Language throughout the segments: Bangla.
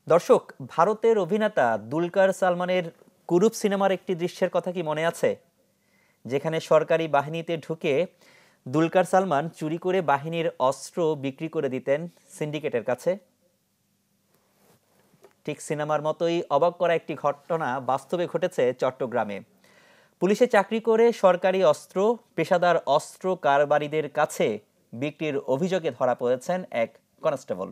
দর্শক, ভারতের অভিনেতা দুলকার সালমানের কুরুপ সিনেমার একটি দৃশ্যের কথা কি মনে আছে? যেখানে সরকারি বাহিনীতে ঢুকে দুলকার সালমান চুরি করে বাহিনীর অস্ত্র বিক্রি করে দিতেন সিন্ডিকেটের কাছে। ঠিক সিনেমার মতোই অবাক করা একটি ঘটনা বাস্তবে ঘটেছে চট্টগ্রামে। পুলিশে চাকরি করে সরকারি অস্ত্র পেশাদার অস্ত্র কারবারিদের কাছে বিক্রির অভিযোগে ধরা পড়েছেন এক কনস্টেবল।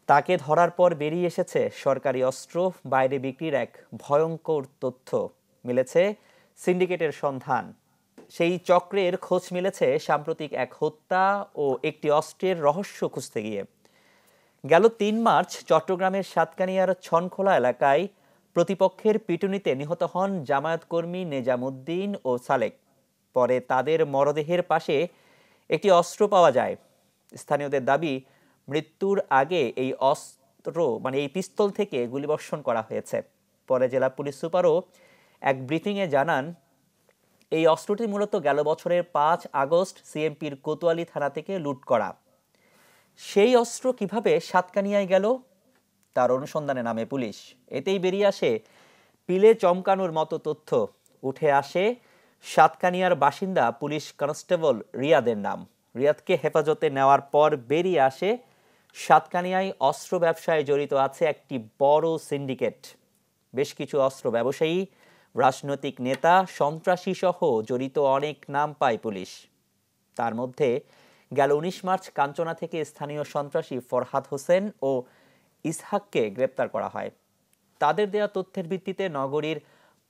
তাকে ধরার পর বেরিয়ে এসেছে সরকারি অস্ত্র বাইরে বিক্রির এক ভয়ঙ্কর তথ্য। মিলেছে সিন্ডিকেটের সন্ধান। সেই চক্রের খোঁজ মিলেছে সাম্প্রতিক এক হত্যা ও একটি অস্ত্রের রহস্য খুঁজতে গিয়ে। গেল ৩ মার্চ চট্টগ্রামের সাতকানিয়ার ছনখোলা এলাকায় প্রতিপক্ষের পিটুনিতে নিহত হন জামায়াত কর্মী নেজামুদ্দিন ও সালেক। পরে তাদের মরদেহের পাশে একটি অস্ত্র পাওয়া যায়। স্থানীয়দের দাবি, মৃত্যুর আগে এই অস্ত্র এই পিস্তল থেকে গুলিবর্ষণ করা হয়েছে। পরে জেলা পুলিশ সুপারও এক ব্রিফিংয়ে জানান, এই অস্ত্রটি মূলত গেল বছরের ৫ আগস্ট সিএমপির কোতোয়ালি থানা থেকে লুট করা। সেই অস্ত্র কিভাবে সাতকানিয়ায় গেল, তার অনুসন্ধানে নামে পুলিশ। এতেই বেরিয়ে আসে পিলে চমকানোর মতো তথ্য। উঠে আসে সাতকানিয়ার বাসিন্দা পুলিশ কনস্টেবল রিয়াদের নাম। রিয়াদকে হেফাজতে নেওয়ার পর বেরিয়ে আসে সাতকানিয়ায় অস্ত্র ব্যবসায় জড়িত আছে একটি বড় সিন্ডিকেট। বেশ কিছু অস্ত্র ব্যবসায়ী, রাজনৈতিক নেতা, সন্ত্রাসী সহ জড়িত অনেক নাম পায় পুলিশ। তার মধ্যে গেল ১৯ মার্চ কাঞ্চনা থেকে স্থানীয় সন্ত্রাসী ফরহাদ হোসেন ও ইসহাককে গ্রেপ্তার করা হয়। তাদের দেয়া তথ্যের ভিত্তিতে নগরীর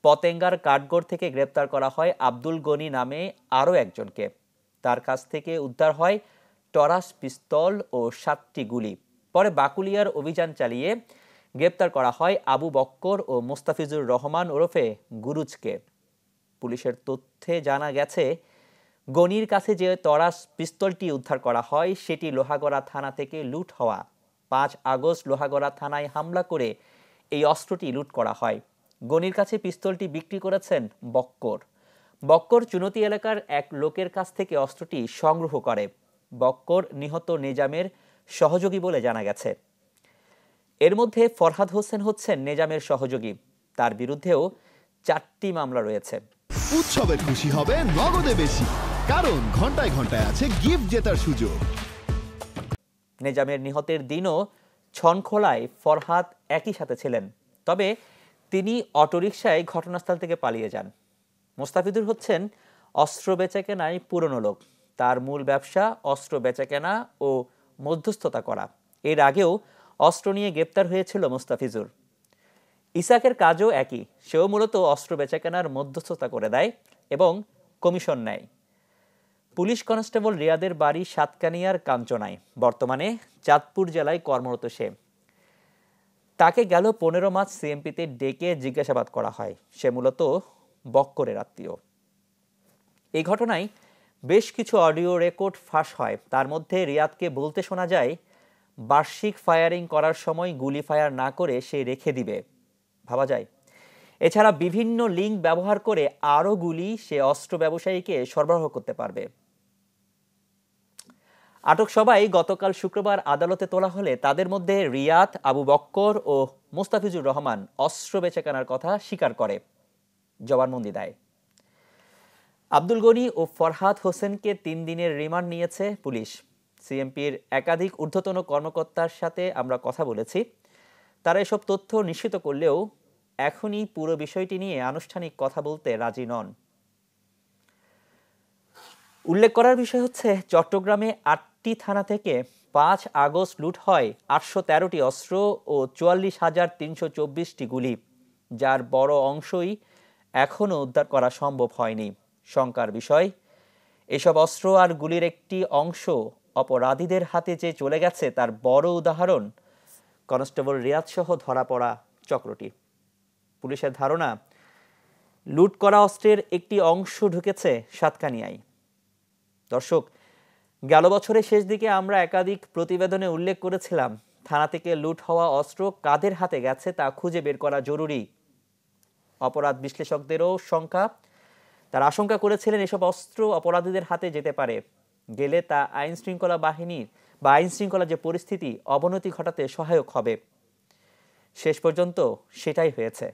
পতেঙ্গার কাঠগড় থেকে গ্রেপ্তার করা হয় আব্দুল গনি নামে আরও একজনকে। তার কাছ থেকে উদ্ধার হয় টরাস পিস্তল ও ৭টি গুলি। পরে বাকুলিয়ার অভিযান চালিয়ে গ্রেপ্তার করা হয় আবু বক্কর ও মোস্তাফিজুর রহমান ওরফে গুরুজকে। পুলিশের তথ্যে জানা গেছে, গনির কাছে যে টরাস পিস্তলটি উদ্ধার করা হয় সেটি লোহাগড়া থানা থেকে লুট হওয়া। ৫ আগস্ট লোহাগড়া থানায় হামলা করে এই অস্ত্রটি লুট করা হয়। গনির কাছে পিস্তলটি বিক্রি করেছেন বক্কর। বক্কর চুনতি এলাকার এক লোকের কাছ থেকে অস্ত্রটি সংগ্রহ করে। বক্কর নিহত নেজামের সহযোগী বলে জানা গেছে। এর মধ্যে ফরহাদ হোসেন হচ্ছেন নেজামের সহযোগী। তার বিরুদ্ধেও ৪টি মামলা রয়েছে। উৎসবে খুশি হবে নগদে বেশি, কারণ ঘন্টায় ঘন্টায় আছে গিফট জেতার সুযোগ। নেজামের নিহতের দিনও ছনখোলায় ফরহাদ একই সাথে ছিলেন, তবে তিনি অটোরিকশায় ঘটনাস্থল থেকে পালিয়ে যান। মোস্তাফিজুর হচ্ছেন অস্ত্র বেচাকেনায় পুরনো লোক। তার মূল ব্যবসা অস্ত্র বেচাকেনা ও মধ্যস্থতা করা। এর আগেও অস্ত্র নিয়ে গ্রেপ্তার হয়েছিল মোস্তাফিজুর। ইসাকের কাজও একই, সেও মূলত অস্ত্র বেচাকেনার মধ্যস্থতা করে দেয় এবং কমিশন নেয়। পুলিশ কনস্টেবল রিয়াদের বাড়ি সাতকানিয়ার কাঞ্চনায়। বর্তমানে চাঁদপুর জেলায় কর্মরত সে। তাকে গেল ১৫ মার্চ সিএমপিতে ডেকে জিজ্ঞাসাবাদ করা হয়। সে মূলত বক্করের আত্মীয়। এই ঘটনায় বেশ কিছু অডিও রেকর্ড ফাঁস হয়। তার মধ্যে রিয়াদকে বলতে শোনা যায়, বার্ষিক ফায়ারিং করার সময় গুলি ফায়ার না করে সে রেখে দিবে। ভাবা যায়। এছাড়া বিভিন্ন লিঙ্ক ব্যবহার করে আরও গুলি সে অস্ত্র ব্যবসায়ীকে সরবরাহ করতে পারবে। আটক সবাই গতকাল শুক্রবার আদালতে তোলা হলে তাদের মধ্যে রিয়াদ, আবু বক্কর ও মোস্তাফিজুর রহমান অস্ত্র বেচাকেনার কথা স্বীকার করে জবানবন্দি দেয়। আব্দুল গনি ও ফরহাদ হোসেনকে ৩ দিনের রিমান্ড নিয়েছে পুলিশ। সিএমপির একাধিক ঊর্ধ্বতন কর্মকর্তার সাথে আমরা কথা বলেছি। তারা এসব তথ্য নিশ্চিত করলেও এখনই পুরো বিষয়টি নিয়ে আনুষ্ঠানিক কথা বলতে রাজি নন। উল্লেখ করার বিষয় হচ্ছে, চট্টগ্রামে ৮টি থানা থেকে ৫ আগস্ট লুট হয় ৮১৩টি অস্ত্র ও ৪৪,৩২৪টি গুলি, যার বড় অংশই এখনও উদ্ধার করা সম্ভব হয়নি। শঙ্কার বিষয়, এসব অস্ত্র আর গুলির একটি অংশ অপরাধীদের হাতে যে চলে গেছে তার বড় উদাহরণ কনস্টেবল রিয়াদ সহ ধরা পড়া চক্রটি। পুলিশের ধারণা, লুট করা অস্ত্রের একটি অংশ ঢুকেছে সাতকানিয়ায়। দর্শক, গেল বছরের শেষ দিকে আমরা একাধিক প্রতিবেদনে উল্লেখ করেছিলাম, থানা থেকে লুট হওয়া অস্ত্র কাদের হাতে গেছে তা খুঁজে বের করা জরুরি। অপরাধ বিশ্লেষকদেরও তারা আশঙ্কা করেছিলেন এসব অস্ত্র অপরাধীদের হাতে যেতে পারে। গেলে তা আইন শৃঙ্খলা বাহিনীর বা আইন শৃঙ্খলা যে পরিস্থিতি অবনতি ঘটাতে সহায়ক হবে। শেষ পর্যন্ত সেটাই হয়েছে।